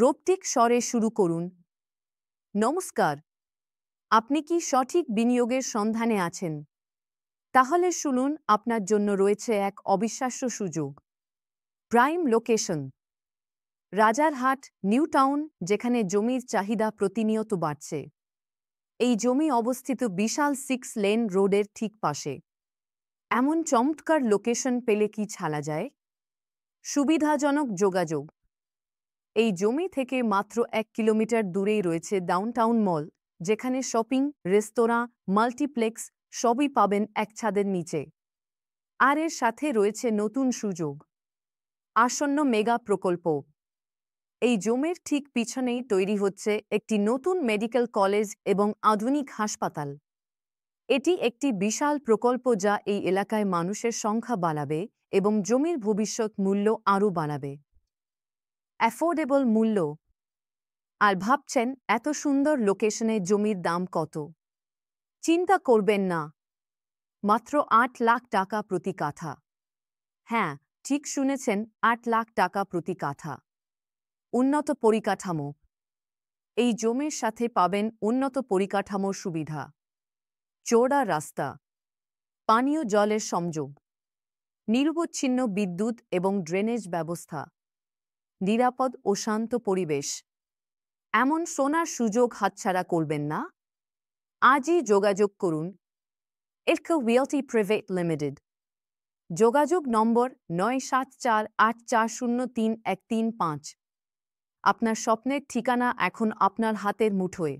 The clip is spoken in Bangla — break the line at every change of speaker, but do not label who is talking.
রোবটিক স্বরে শুরু করুন। নমস্কার, আপনি কি সঠিক বিনিয়োগের সন্ধানে আছেন? তাহলে শুনুন, আপনার জন্য রয়েছে এক অবিশ্বাস্য সুযোগ। Prime location, Rajarhat, new town, যেখানে জমির চাহিদা প্রতিনিয়ত বাড়ছে। এই জমি অবস্থিত বিশাল 6 লেন রোডের ঠিক পাশে। এমন চমৎকার লোকেশন পেলে কি ছাড়া যায়? সুবিধাজনক যোগাযোগ, এই জমি থেকে মাত্র 1 কিলোমিটার দূরেই রয়েছে ডাউনটাউন মল, যেখানে শপিং, রেস্তোরাঁ, মাল্টিপ্লেক্স সবই পাবেন এক ছাদের নিচে। আর এর সাথে রয়েছে নতুন সুযোগ, আসন্ন মেগা প্রকল্প। এই জমির ঠিক পিছনেই তৈরি হচ্ছে একটি নতুন মেডিকেল কলেজ এবং আধুনিক হাসপাতাল। এটি একটি বিশাল প্রকল্প যা এই এলাকায় মানুষের সংখ্যা বাড়াবে এবং জমির ভবিষ্যৎ মূল্য আরও বাড়াবে। অ্যাফোর্ডেবল মূল্য, আর ভাবছেন এত সুন্দর লোকেশনে জমির দাম কত? চিন্তা করবেন না, মাত্র 8 লাখ টাকা প্রতি কাঠা। হ্যাঁ, ঠিক শুনেছেন, 8 লাখ টাকা প্রতি কাঠা। উন্নত পরিকাঠামো, এই জমির সাথে পাবেন উন্নত পরিকাঠামোর সুবিধা, চওড়া রাস্তা, পানীয় জলের সংযোগ, নিরবচ্ছিন্ন বিদ্যুৎ এবং ড্রেনেজ ব্যবস্থা, নিরাপদ ও শান্ত পরিবেশ। এমন সোনার সুযোগ হাতছাড়া করবেন না। আজই যোগাযোগ করুন। ইরকো রিয়েলটি প্রাইভেট লিমিটেড। যোগাযোগ নম্বর 9748403135। আপনার স্বপ্নের ঠিকানা এখন আপনার হাতের মুঠোয়।